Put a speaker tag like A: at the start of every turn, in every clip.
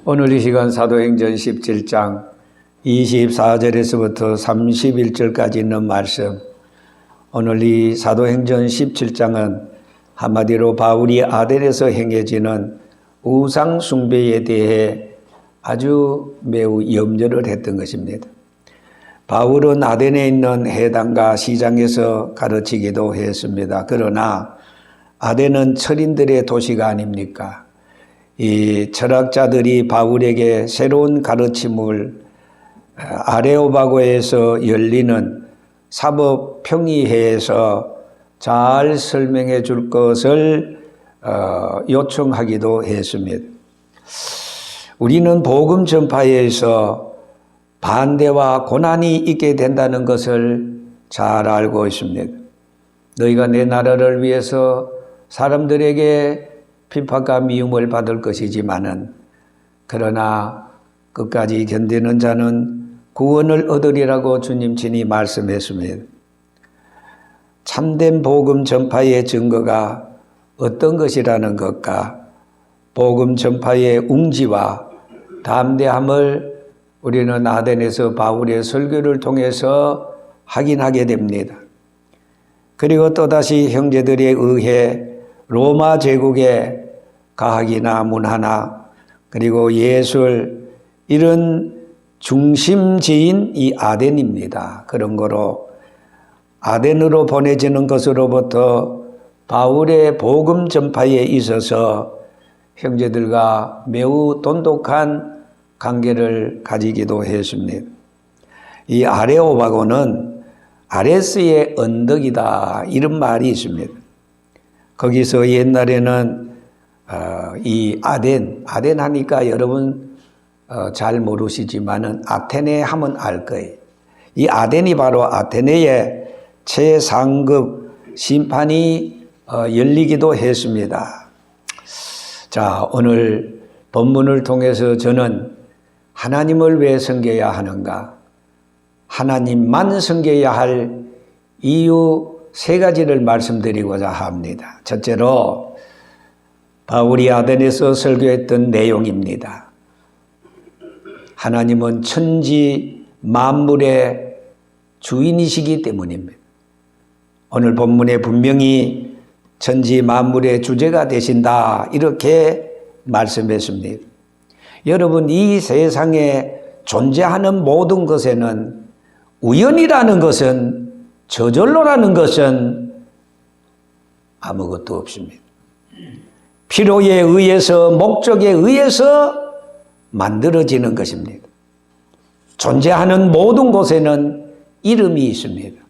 A: 오늘 이 시간 사도행전 17장 24절에서부터 31절까지 있는 말씀, 오늘 이 사도행전 17장은 한마디로 바울이 아덴에서 행해지는 우상 숭배에 대해 아주 매우 염려를 했던 것입니다. 바울은 아덴에 있는 회당과 시장에서 가르치기도 했습니다. 그러나 아덴은 철인들의 도시가 아닙니까? 이 철학자들이 바울에게 새로운 가르침을 아레오바고에서 열리는 사법평의회에서 잘 설명해 줄 것을 요청하기도 했습니다. 우리는 복음 전파에서 반대와 고난이 있게 된다는 것을 잘 알고 있습니다. 너희가 내 나라를 위해서 사람들에게 핍박과 미움을 받을 것이지만은, 그러나 끝까지 견디는 자는 구원을 얻으리라고 주님 친히 말씀했습니다. 참된 복음 전파의 증거가 어떤 것이라는 것과 복음 전파의 웅지와 담대함을 우리는 아덴에서 바울의 설교를 통해서 확인하게 됩니다. 그리고 또다시 형제들에 의해 로마 제국의 과학이나 문화나 그리고 예술, 이런 중심지인 이 아덴입니다. 그런 거로 아덴으로 보내지는 것으로부터 바울의 복음 전파에 있어서 형제들과 매우 돈독한 관계를 가지기도 했습니다. 이 아레오바고는 아레스의 언덕이다, 이런 말이 있습니다. 거기서 옛날에는 이 아덴 하니까 여러분 잘 모르시지만은 아테네 하면 알 거예요. 이 아덴이 바로 아테네의 최상급 심판이 열리기도 했습니다. 자, 오늘 본문을 통해서 저는 하나님을 왜 섬겨야 하는가? 하나님만 섬겨야 할 이유 세 가지를 말씀드리고자 합니다. 첫째로 바울이 아덴에서 설교했던 내용입니다. 하나님은 천지 만물의 주인이시기 때문입니다. 오늘 본문에 분명히 천지 만물의 주제가 되신다, 이렇게 말씀했습니다. 여러분, 이 세상에 존재하는 모든 것에는 우연이라는 것은, 저절로라는 것은 아무것도 없습니다. 필요에 의해서, 목적에 의해서 만들어지는 것입니다. 존재하는 모든 곳에는 이름이 있습니다.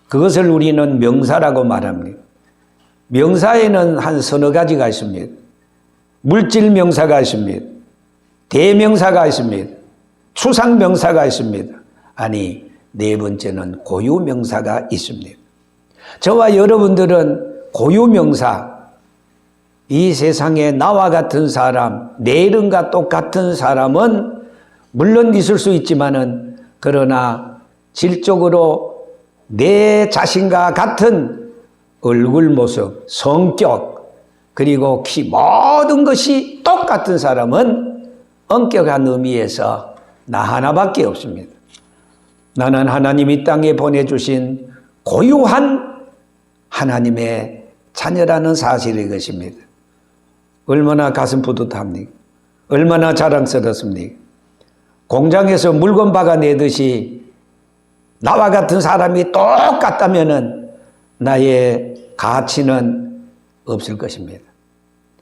A: 그것을 우리는 명사라고 말합니다. 명사에는 한 서너 가지가 있습니다. 물질 명사가 있습니다. 대명사가 있습니다. 추상 명사가 있습니다. 아니, 네 번째는 고유 명사가 있습니다. 저와 여러분들은 고유 명사, 이 세상에 나와 같은 사람, 내 이름과 똑같은 사람은 물론 있을 수 있지만은, 그러나 질적으로 내 자신과 같은 얼굴 모습, 성격, 그리고 키, 모든 것이 똑같은 사람은 엄격한 의미에서 나 하나밖에 없습니다. 나는 하나님이 땅에 보내주신 고유한 하나님의 자녀라는 사실이 것입니다. 얼마나 가슴 뿌듯합니까? 얼마나 자랑스럽습니까? 공장에서 물건 박아내듯이 나와 같은 사람이 똑같다면은 나의 가치는 없을 것입니다.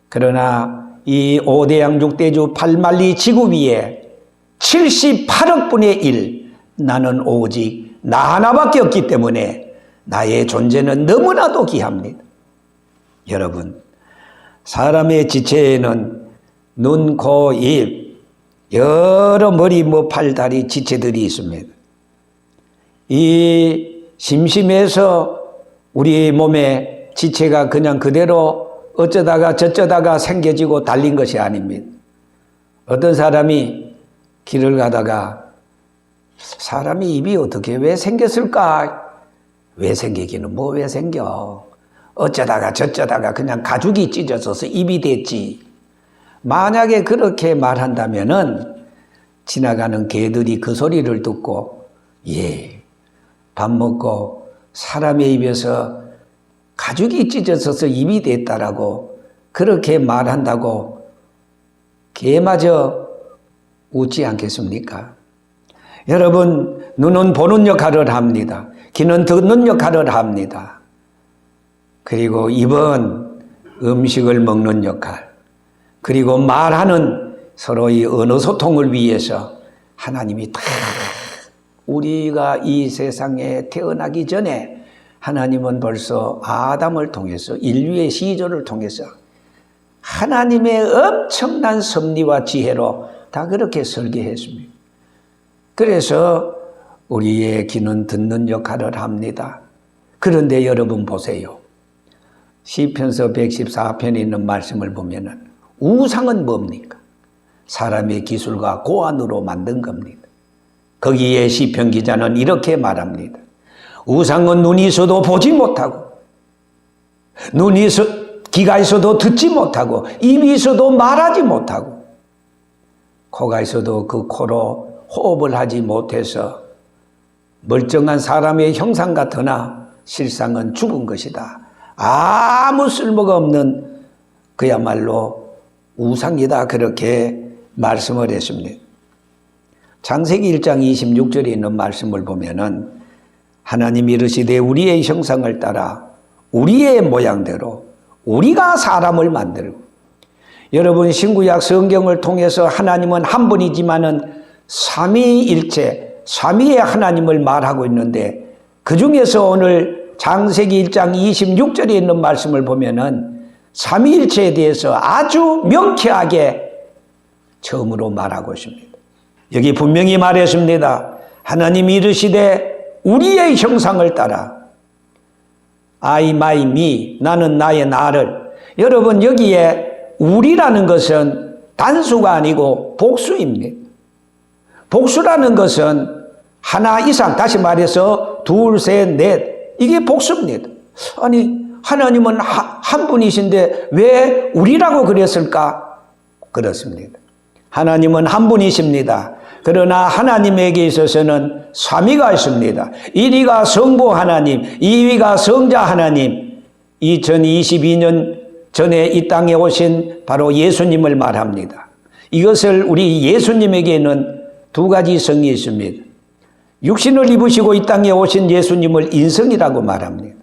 A: 그러나 이 5대양 6대주 8만리 지구 위에 78억 분의 1, 나는 오직 나 하나밖에 없기 때문에 나의 존재는 너무나도 귀합니다. 여러분, 사람의 지체에는 눈, 코, 입, 여러 머리, 팔, 다리 지체들이 있습니다. 이 심심해서 우리 몸에 지체가 그냥 그대로 어쩌다가 저쩌다가 생겨지고 달린 것이 아닙니다. 어떤 사람이 길을 가다가 사람이 입이 어떻게 왜 생겼을까? 왜 생기기는 뭐 왜 생겨? 어쩌다가 저쩌다가 그냥 가죽이 찢어져서 입이 됐지. 만약에 그렇게 말한다면은 지나가는 개들이 그 소리를 듣고 밥 먹고 사람의 입에서 가죽이 찢어져서 입이 됐다라고 그렇게 말한다고 개마저 웃지 않겠습니까? 여러분, 눈은 보는 역할을 합니다. 귀는 듣는 역할을 합니다. 그리고 입은 음식을 먹는 역할, 그리고 말하는 서로의 언어 소통을 위해서 하나님이 다 우리가 이 세상에 태어나기 전에 하나님은 벌써 아담을 통해서 인류의 시조를 통해서 하나님의 엄청난 섭리와 지혜로 다 그렇게 설계했습니다. 그래서 우리의 귀는 듣는 역할을 합니다. 그런데 여러분 보세요. 시편서 114편에 있는 말씀을 보면은 우상은 뭡니까? 사람의 기술과 고안으로 만든 겁니다. 거기에 시편 기자는 이렇게 말합니다. 우상은 눈이 있어도 보지 못하고, 귀가 있어도 듣지 못하고, 입이 있어도 말하지 못하고, 코가 있어도 그 코로 호흡을 하지 못해서 멀쩡한 사람의 형상 같으나 실상은 죽은 것이다. 아무 쓸모가 없는 그야말로 우상이다. 그렇게 말씀을 했습니다. 창세기 1장 26절에 있는 말씀을 보면은 하나님이 이르시되 우리의 형상을 따라 우리의 모양대로 우리가 사람을 만들고, 여러분 신구약 성경을 통해서 하나님은 한 분이지만은 삼위일체, 삼위의 하나님을 말하고 있는데 그 중에서 오늘 창세기 1장 26절에 있는 말씀을 보면은 삼위일체에 대해서 아주 명쾌하게 처음으로 말하고 있습니다. 여기 분명히 말했습니다. 하나님이 이르시되 우리의 형상을 따라 I, my, me, 나는 나의 나를. 여러분 여기에 우리라는 것은 단수가 아니고 복수입니다. 복수라는 것은 하나 이상, 다시 말해서 둘, 셋, 넷, 이게 복수입니다. 아니 하나님은 한 분이신데 왜 우리라고 그랬을까? 그렇습니다. 하나님은 한 분이십니다. 그러나 하나님에게 있어서는 삼위가 있습니다. 1위가 성부 하나님, 2위가 성자 하나님. 2022년 전에 이 땅에 오신 바로 예수님을 말합니다. 이것을 우리 예수님에게는 두 가지 성이 있습니다. 육신을 입으시고 이 땅에 오신 예수님을 인성이라고 말합니다.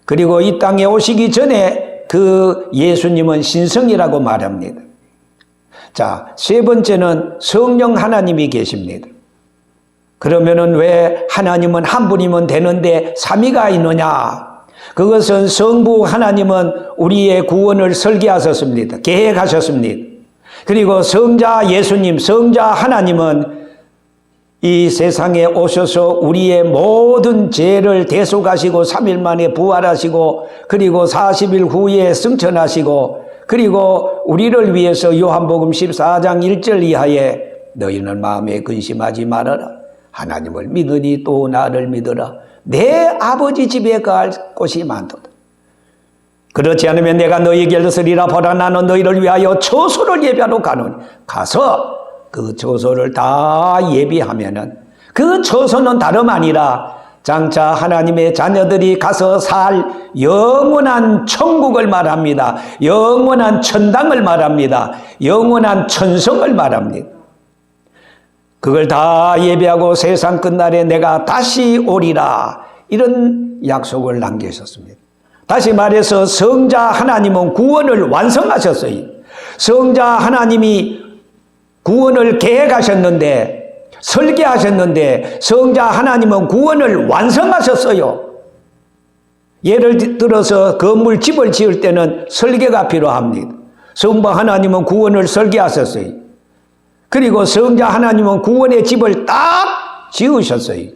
A: 그리고 이 땅에 오시기 전에 그 예수님은 신성이라고 말합니다. 자, 세 번째는 성령 하나님이 계십니다. 그러면은 왜 하나님은 한 분이면 되는데 삼위가 있느냐? 그것은 성부 하나님은 우리의 구원을 설계하셨습니다. 계획하셨습니다. 그리고 성자 예수님, 성자 하나님은 이 세상에 오셔서 우리의 모든 죄를 대속하시고 3일 만에 부활하시고 그리고 40일 후에 승천하시고 그리고 우리를 위해서 요한복음 14장 1절 이하에 너희는 마음에 근심하지 말아라. 하나님을 믿으니 또 나를 믿어라. 내 아버지 집에 갈 곳이 많도다. 그렇지 않으면 내가 너희에게 이르으리라. 보라 나는 너희를 위하여 처소를 예비하러 가노니. 가서 그 처소를 다 예비하면은 그 처소는 다름 아니라 장차 하나님의 자녀들이 가서 살 영원한 천국을 말합니다. 영원한 천당을 말합니다. 영원한 천성을 말합니다. 그걸 다 예배하고 세상 끝날에 내가 다시 오리라. 이런 약속을 남기셨습니다. 다시 말해서 성자 하나님은 구원을 완성하셨어요. 성자 하나님이 구원을 계획하셨는데 설계하셨는데 성자 하나님은 구원을 완성하셨어요. 예를 들어서 건물 집을 지을 때는 설계가 필요합니다. 성부 하나님은 구원을 설계하셨어요. 그리고 성자 하나님은 구원의 집을 딱 지으셨어요.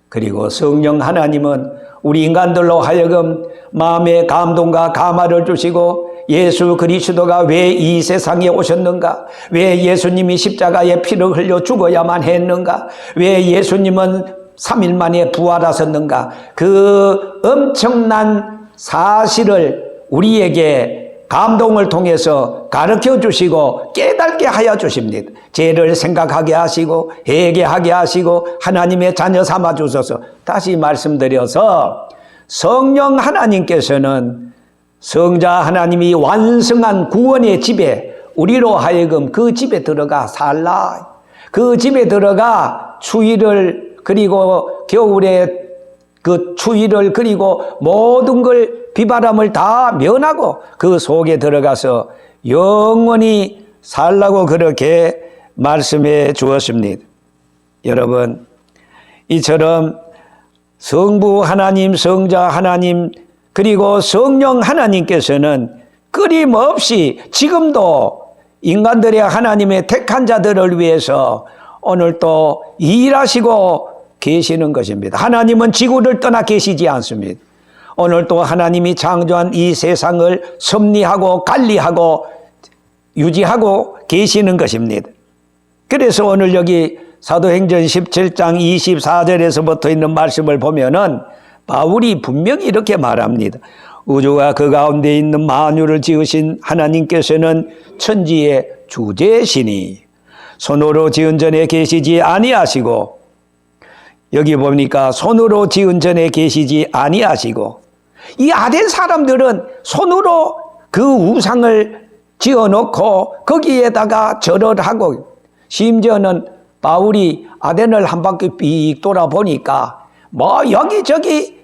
A: 그리고 성령 하나님은 우리 인간들로 하여금 마음의 감동과 감화를 주시고 예수 그리스도가 왜 이 세상에 오셨는가? 왜 예수님이 십자가에 피를 흘려 죽어야만 했는가? 왜 예수님은 3일 만에 부활하셨는가? 그 엄청난 사실을 우리에게 감동을 통해서 가르쳐 주시고 깨닫게 하여 주십니다. 죄를 생각하게 하시고 회개하게 하시고 하나님의 자녀 삼아 주셔서, 다시 말씀드려서 성령 하나님께서는 성자 하나님이 완성한 구원의 집에 우리로 하여금 그 집에 들어가 살라, 그 집에 들어가 추위를, 그리고 겨울에 그 추위를, 그리고 모든 걸, 비바람을 다 면하고 그 속에 들어가서 영원히 살라고 그렇게 말씀해 주었습니다. 여러분, 이처럼 성부 하나님, 성자 하나님, 그리고 성령 하나님께서는 끊임없이 지금도 인간들의 하나님의 택한 자들을 위해서 오늘 또 일하시고 계시는 것입니다. 하나님은 지구를 떠나 계시지 않습니다. 오늘 또 하나님이 창조한 이 세상을 섭리하고 관리하고 유지하고 계시는 것입니다. 그래서 오늘 여기 사도행전 17장 24절에서부터 있는 말씀을 보면은 바울이 분명히 이렇게 말합니다. 우주와 그 가운데 있는 만유를 지으신 하나님께서는 천지의 주제시니 손으로 지은 전에 계시지 아니하시고, 여기 보니까 손으로 지은 전에 계시지 아니하시고, 이 아덴 사람들은 손으로 그 우상을 지어놓고 거기에다가 절을 하고, 심지어는 바울이 아덴을 한 바퀴 삐 돌아보니까 뭐 여기저기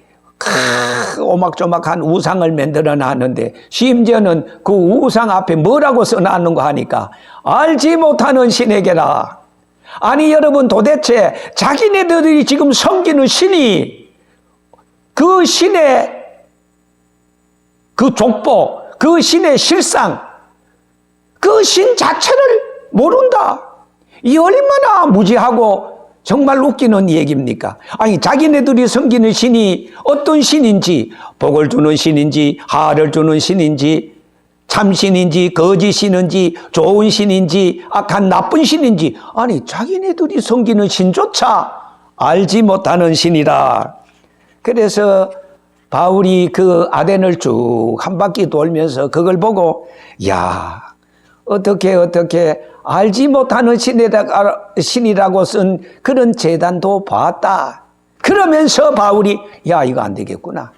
A: 오막조막한 우상을 만들어 놨는데, 심지어는 그 우상 앞에 뭐라고 써놨는가 하니까 알지 못하는 신에게라. 아니 여러분, 도대체 자기네들이 지금 섬기는 신이 그 신의 그 족보, 그 신의 실상, 그 신 자체를 모른다. 이 얼마나 무지하고 정말 웃기는 얘기입니까? 아니 자기네들이 섬기는 신이 어떤 신인지, 복을 주는 신인지, 하를 주는 신인지, 참신인지, 거짓신인지, 좋은 신인지, 악한 나쁜 신인지, 아니 자기네들이 섬기는 신조차 알지 못하는 신이라. 그래서 바울이 그 아덴을 쭉 한 바퀴 돌면서 그걸 보고, 야, 어떻게 알지 못하는 신이라고 쓴 그런 제단도 봤다. 그러면서 바울이, 야, 이거 안 되겠구나.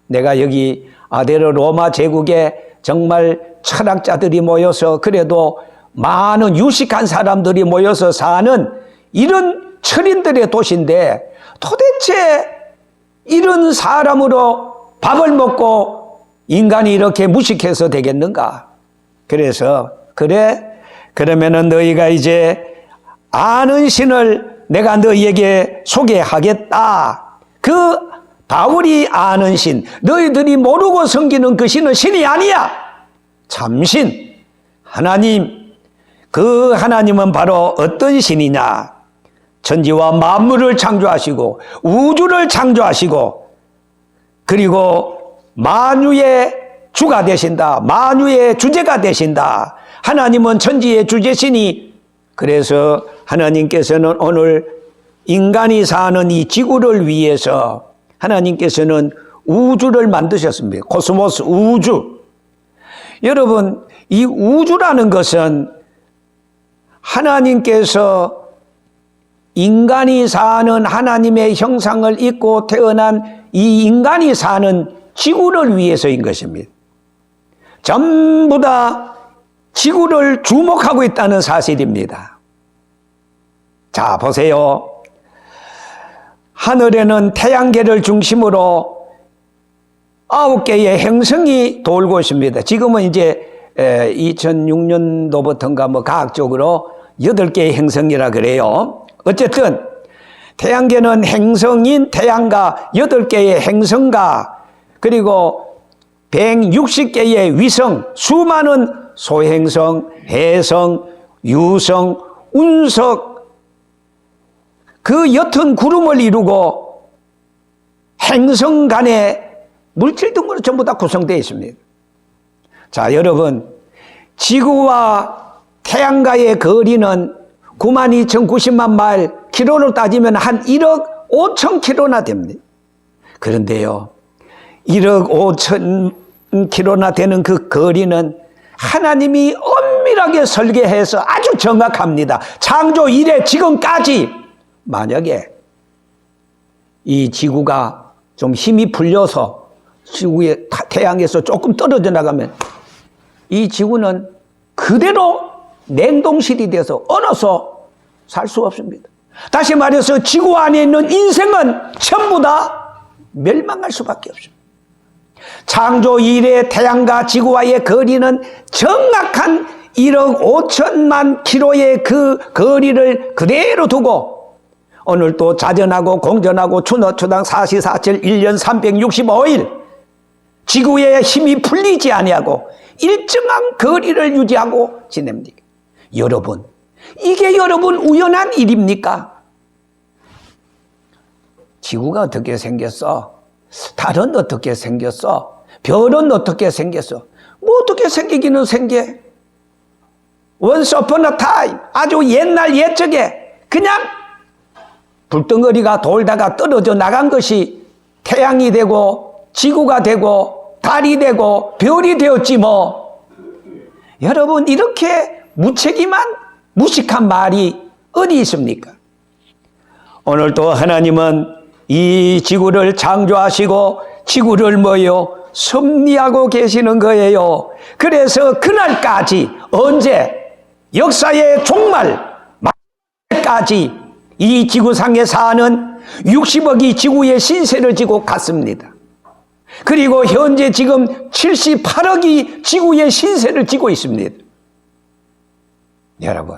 A: 내가 여기 아데르 로마 제국에 정말 철학자들이 모여서, 그래도 많은 유식한 사람들이 모여서 사는 이런 철인들의 도시인데, 도대체 이런 사람으로 밥을 먹고 인간이 이렇게 무식해서 되겠는가? 그래서 그러면은 너희가 이제 아는 신을 내가 너희에게 소개하겠다. 그 바울이 아는 신, 너희들이 모르고 섬기는 그 신은 신이 아니야. 참신 하나님. 그 하나님은 바로 어떤 신이냐? 천지와 만물을 창조하시고 우주를 창조하시고, 그리고 만유의 주가 되신다. 만유의 주제가 되신다. 하나님은 천지의 주제시니, 그래서 하나님께서는 오늘 인간이 사는 이 지구를 위해서 하나님께서는 우주를 만드셨습니다. 코스모스, 우주. 여러분, 이 우주라는 것은 하나님께서 인간이 사는 하나님의 형상을 입고 태어난 이 인간이 사는 지구를 위해서인 것입니다. 전부 다 지구를 주목하고 있다는 사실입니다. 자, 보세요. 하늘에는 태양계를 중심으로 9개의 행성이 돌고 있습니다. 지금은 이제 2006년도부터인가 뭐 과학적으로 8개의 행성이라 그래요. 어쨌든 태양계는 행성인 태양과 8개의 행성과, 그리고 160개의 위성, 수많은 소행성, 해성, 유성, 운석, 그 옅은 구름을 이루고 행성 간의 물질 등으로 전부 다 구성되어 있습니다. 자, 여러분, 지구와 태양과의 거리는 92,090만 마일, 킬로로 따지면 한 1억 5천 킬로나 됩니다. 그런데요, 1억 5천 킬로나 되는 그 거리는 하나님이 엄밀하게 설계해서 아주 정확합니다. 창조 이래 지금까지 만약에 이 지구가 좀 힘이 풀려서 지구의 태양에서 조금 떨어져 나가면 이 지구는 그대로 냉동실이 돼서 얼어서 살 수 없습니다. 다시 말해서 지구 안에 있는 인생은 전부 다 멸망할 수밖에 없습니다. 창조 이래 태양과 지구와의 거리는 정확한 1억 5천만 킬로의 그 거리를 그대로 두고 오늘 또 자전하고 공전하고 추노초당 사시사철 1년 365일 지구의 힘이 풀리지 아니하고 일정한 거리를 유지하고 지냅니다. 여러분, 이게 여러분 우연한 일입니까? 지구가 어떻게 생겼어? 달은 어떻게 생겼어? 별은 어떻게 생겼어? 뭐 어떻게 생기기는 생겨? Once upon a time, 아주 옛날 옛적에 그냥 불덩어리가 돌다가 떨어져 나간 것이 태양이 되고 지구가 되고 달이 되고 별이 되었지 뭐. 여러분, 이렇게 무책임한 무식한 말이 어디 있습니까? 오늘 또 하나님은 이 지구를 창조하시고 지구를 뭐요? 섭리하고 계시는 거예요. 그래서 그날까지 언제? 역사의 종말 까지 이 지구상에 사는 60억이 지구의 신세를 지고 갔습니다. 그리고 현재 지금 78억이 지구의 신세를 지고 있습니다. 여러분,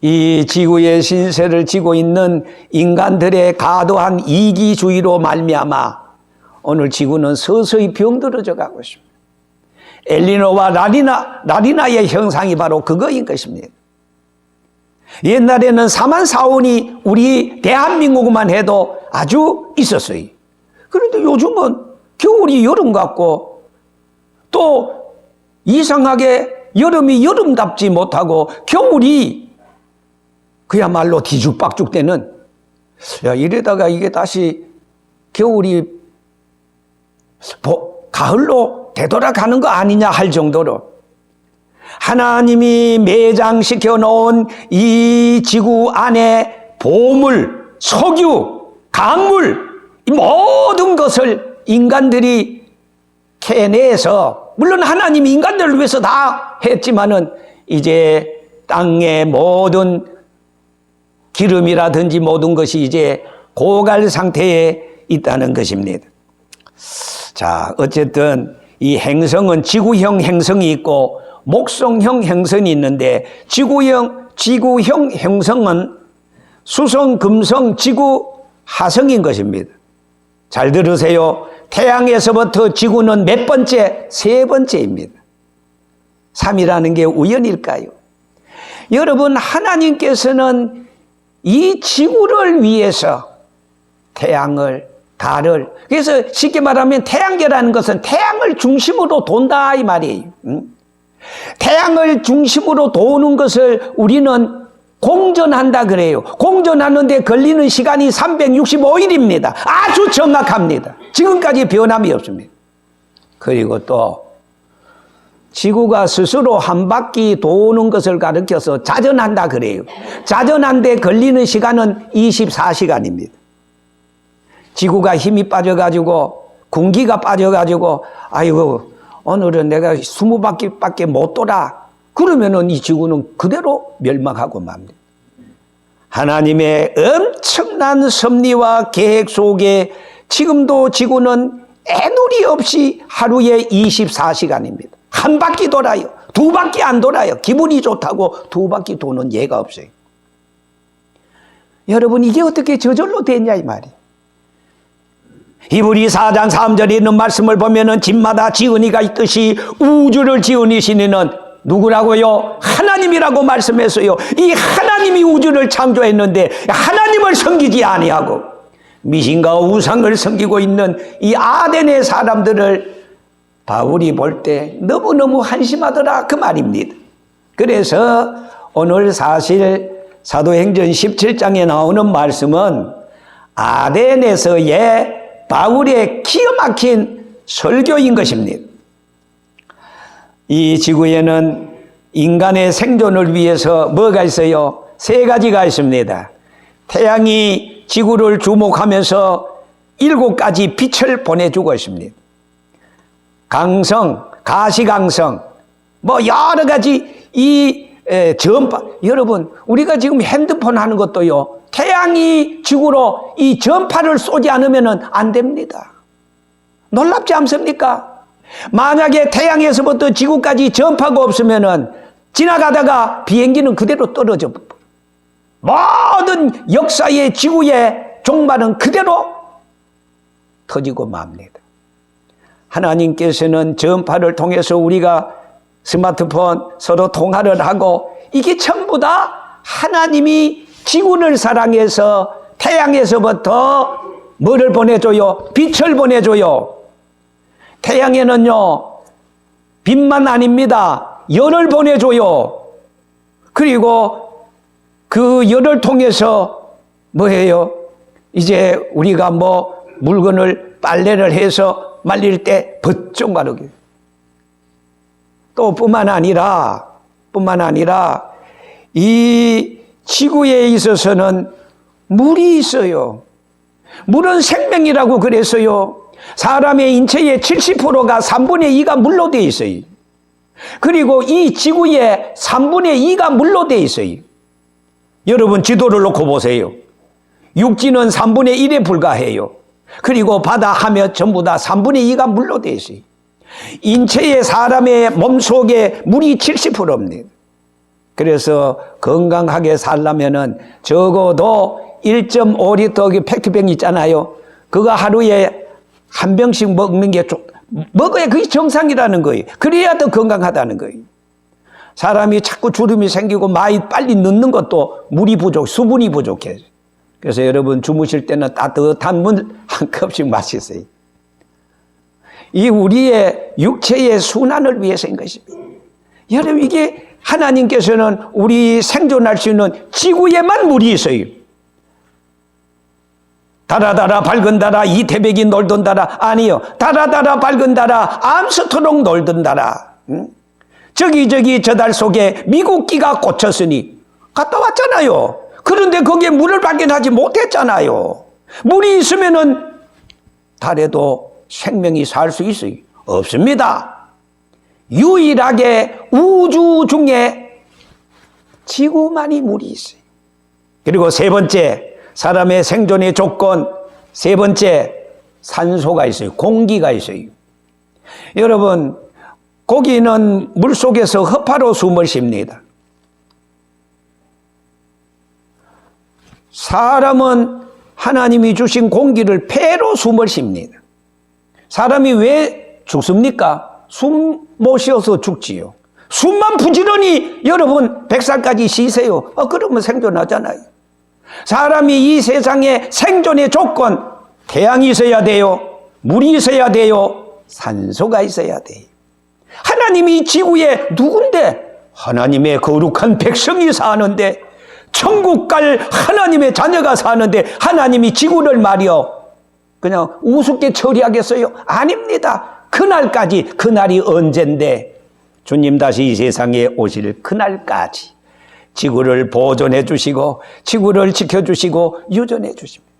A: 이 지구의 신세를 지고 있는 인간들의 과도한 이기주의로 말미암아 오늘 지구는 서서히 병들어져 가고 있습니다. 엘니노와 라니나의 현상이 바로 그거인 것입니다. 옛날에는 사만사온이 우리 대한민국만 해도 아주 있었어요. 그런데 요즘은 겨울이 여름 같고 또 이상하게 여름이 여름답지 못하고 겨울이 그야말로 뒤죽박죽되는, 야, 이러다가 이게 다시 겨울이 가을로 되돌아가는 거 아니냐 할 정도로 하나님이 매장시켜 놓은 이 지구 안에 보물, 석유, 강물, 이 모든 것을 인간들이 캐내서, 물론 하나님이 인간들을 위해서 다 했지만은 이제 땅의 모든 기름이라든지 모든 것이 이제 고갈 상태에 있다는 것입니다. 자, 어쨌든 이 행성은 지구형 행성이 있고 목성형 행성이 있는데 지구형 행성은 수성, 금성, 지구, 화성인 것입니다. 잘 들으세요. 태양에서부터 지구는 몇 번째? 세 번째입니다. 3이라는 게 우연일까요? 여러분, 하나님께서는 이 지구를 위해서 태양을, 달을, 그래서 쉽게 말하면 태양계라는 것은 태양을 중심으로 돈다 이 말이에요. 태양을 중심으로 도는 것을 우리는 공전한다 그래요. 공전하는데 걸리는 시간이 365일입니다. 아주 정확합니다. 지금까지 변함이 없습니다. 그리고 또 지구가 스스로 한 바퀴 도는 것을 가리켜서 자전한다 그래요. 자전한데 걸리는 시간은 24시간입니다. 지구가 힘이 빠져가지고 군기가 빠져가지고 아이고 오늘은 내가 20바퀴밖에 못 돌아. 그러면은 이 지구는 그대로 멸망하고 맙니다. 하나님의 엄청난 섭리와 계획 속에 지금도 지구는 애누리 없이 하루에 24시간입니다. 한 바퀴 돌아요. 두 바퀴 안 돌아요. 기분이 좋다고 두 바퀴 도는 예가 없어요. 여러분, 이게 어떻게 저절로 됐냐 이 말이에요. 히브리 4장 3절에 있는 말씀을 보면은 집마다 지은이가 있듯이 우주를 지으신 이는 누구라고요? 하나님이라고 말씀했어요. 이 하나님이 우주를 창조했는데 하나님을 섬기지 아니하고 미신과 우상을 섬기고 있는 이 아덴의 사람들을 바울이 볼 때 너무너무 한심하더라 그 말입니다. 그래서 오늘 사실 사도행전 17장에 나오는 말씀은 아덴에서의 바울의 기가 막힌 설교인 것입니다. 이 지구에는 인간의 생존을 위해서 뭐가 있어요? 세 가지가 있습니다. 태양이 지구를 주목하면서 7가지 빛을 보내주고 있습니다. 강성, 가시강성, 뭐 여러 가지 이 전파. 여러분, 우리가 지금 핸드폰 하는 것도요, 태양이 지구로 이 전파를 쏘지 않으면 안 됩니다. 놀랍지 않습니까? 만약에 태양에서부터 지구까지 전파가 없으면 지나가다가 비행기는 그대로 떨어져 버려요. 모든 역사의 지구의 종말은 그대로 터지고 맙니다. 하나님께서는 전파를 통해서 우리가 스마트폰 서로 통화를 하고, 이게 전부 다 하나님이 지구를 사랑해서 태양에서부터 뭐를 보내줘요? 빛을 보내줘요. 태양에는요, 빛만 아닙니다. 열을 보내줘요. 그리고 그 열을 통해서 뭐예요? 이제 우리가 뭐 물건을 빨래를 해서 말릴 때 버쩍 마르게. 또 뿐만 아니라 이 지구에 있어서는 물이 있어요. 물은 생명이라고 그랬어요. 사람의 인체의 70%가 3분의 2가 물로 되어 있어요. 그리고 이 지구의 3분의 2가 물로 되어 있어요. 여러분 지도를 놓고 보세요. 육지는 3분의 1에 불과해요. 그리고 바다 하면 전부 다 3분의 2가 물로 되어 있어요. 인체의 사람의 몸속에 물이 70%입니다. 그래서 건강하게 살려면은 적어도 1.5리터 팩트병 있잖아요. 그거 하루에 한 병씩 먹는 게 먹어야 그게 정상이라는 거예요. 그래야 더 건강하다는 거예요. 사람이 자꾸 주름이 생기고 많이 빨리 늙는 것도 물이 부족, 수분이 부족해요. 그래서 여러분 주무실 때는 따뜻한 물 한 컵씩 마시세요. 이 우리의 육체의 순환을 위해서인 것입니다. 여러분 이게 하나님께서는 우리 생존할 수 있는 지구에만 물이 있어요. 달아달아 밝은 달아 이태백이 놀던 달아, 아니요. 달아달아 밝은 달아 암스트롱 놀던 달아. 저기 저 달 속에 미국기가 꽂혔으니 갔다 왔잖아요. 그런데 거기에 물을 발견하지 못했잖아요. 물이 있으면은 달에도 생명이 살 수 있어요? 없습니다. 유일하게 우주 중에 지구만이 물이 있어요. 그리고 세 번째, 사람의 생존의 조건, 세 번째, 산소가 있어요. 공기가 있어요. 여러분, 고기는 물속에서 허파로 숨을 쉽니다. 사람은 하나님이 주신 공기를 폐로 숨을 쉽니다. 사람이 왜 죽습니까? 숨 못 쉬어서 죽지요. 숨만 부지런히 여러분 100살까지 쉬세요. 그러면 생존하잖아요. 사람이 이 세상의 생존의 조건, 태양이 있어야 돼요. 물이 있어야 돼요. 산소가 있어야 돼요. 하나님이 지구에 누군데? 하나님의 거룩한 백성이 사는데, 천국 갈 하나님의 자녀가 사는데 하나님이 지구를 말이요 그냥 우습게 처리하겠어요? 아닙니다. 그날까지, 그날이 언젠데 주님 다시 이 세상에 오실 그날까지 지구를 보존해 주시고 지구를 지켜주시고 유전해 주십니다.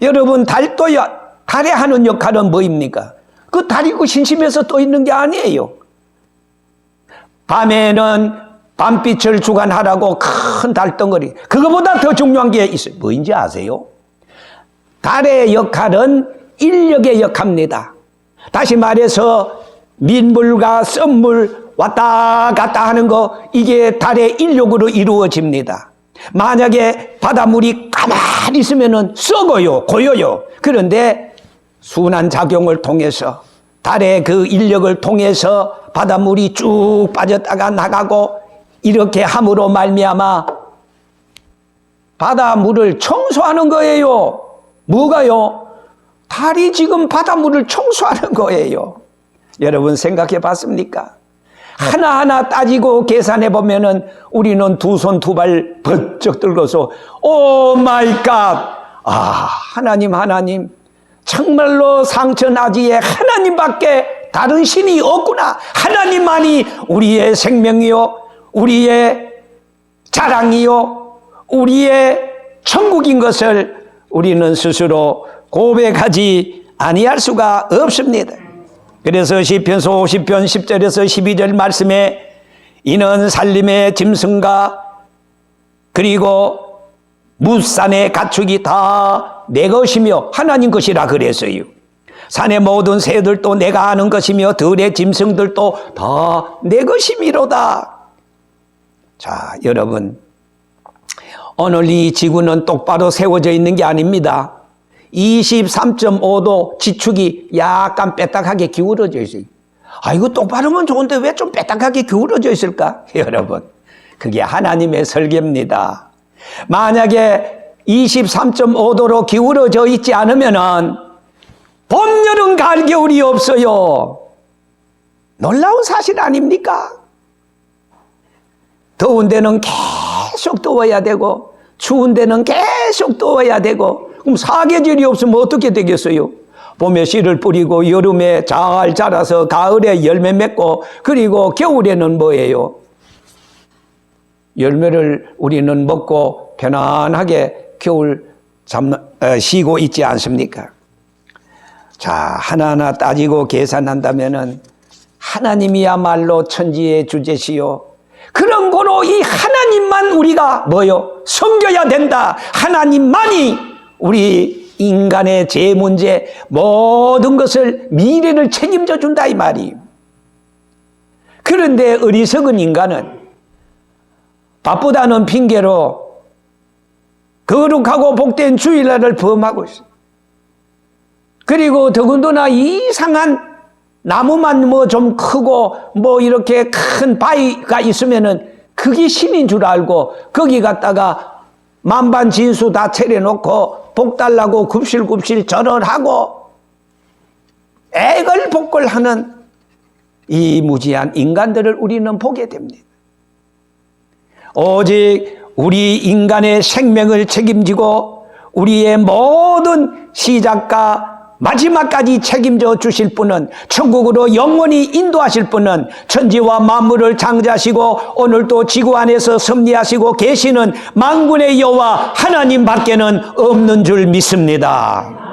A: 여러분 달도요, 달에 하는 역할은 뭐입니까? 그 달이 그 심심해서 떠 있는 게 아니에요. 밤에는 밤빛을 주관하라고 큰 달덩어리, 그거보다 더 중요한 게 있어요. 뭐인지 아세요? 달의 역할은 인력의 역할입니다. 다시 말해서 민물과 썸물 왔다 갔다 하는 거, 이게 달의 인력으로 이루어집니다. 만약에 바닷물이 가만히 있으면 썩어요, 고여요. 그런데 순환작용을 통해서, 달의 그 인력을 통해서 바닷물이 쭉 빠졌다가 나가고, 이렇게 함으로 말미암아 바닷물을 청소하는 거예요. 뭐가요? 달이 지금 바닷물을 청소하는 거예요. 여러분 생각해 봤습니까? 하나하나 따지고 계산해 보면은 우리는 두 손 두 발 번쩍 들고서 오 마이 갓! 하나님 정말로 상천하지에 하나님밖에 다른 신이 없구나. 하나님만이 우리의 생명이요, 우리의 자랑이요, 우리의 천국인 것을 우리는 스스로 고백하지 아니할 수가 없습니다. 그래서 시편서 50편 10절에서 12절 말씀에 이는 살림의 짐승과 그리고 무산의 가축이 다 내 것이며 하나님 것이라 그랬어요. 산의 모든 새들도 내가 아는 것이며 들의 짐승들도 다 내 것이미로다. 자, 여러분, 오늘 이 지구는 똑바로 세워져 있는 게 아닙니다. 23.5도 지축이 약간 빼딱하게 기울어져 있어요. 이거 똑바로면 좋은데 왜 좀 빼딱하게 기울어져 있을까? 여러분, 그게 하나님의 설계입니다. 만약에 23.5도로 기울어져 있지 않으면은 봄, 여름, 가을, 겨울이 없어요. 놀라운 사실 아닙니까? 더운 데는 계속 더워야 되고 추운 데는 계속 더워야 되고 그럼 사계절이 없으면 어떻게 되겠어요? 봄에 씨를 뿌리고 여름에 잘 자라서 가을에 열매 맺고 그리고 겨울에는 뭐예요? 열매를 우리는 먹고 편안하게 겨울 쉬고 있지 않습니까? 자, 하나하나 따지고 계산한다면은 하나님이야말로 천지의 주제시요. 그런 거로 이 하나님만 우리가 섬겨야 된다. 하나님만이 우리 인간의 죄 문제 모든 것을 미래를 책임져 준다 이 말이에요. 그런데 어리석은 인간은 바쁘다는 핑계로 거룩하고 복된 주일날을 범하고 있어요. 그리고 더군다나 이상한 나무만 좀 크고 이렇게 큰 바위가 있으면은 그게 신인 줄 알고 거기 갔다가 만반진수 다 차려놓고 복 달라고 굽실굽실 절을 하고 애걸복걸하는 이 무지한 인간들을 우리는 보게 됩니다. 오직 우리 인간의 생명을 책임지고 우리의 모든 시작과 마지막까지 책임져 주실 분은, 천국으로 영원히 인도하실 분은 천지와 만물을 창조하시고 오늘도 지구 안에서 섭리하시고 계시는 만군의 여호와 하나님 밖에는 없는 줄 믿습니다.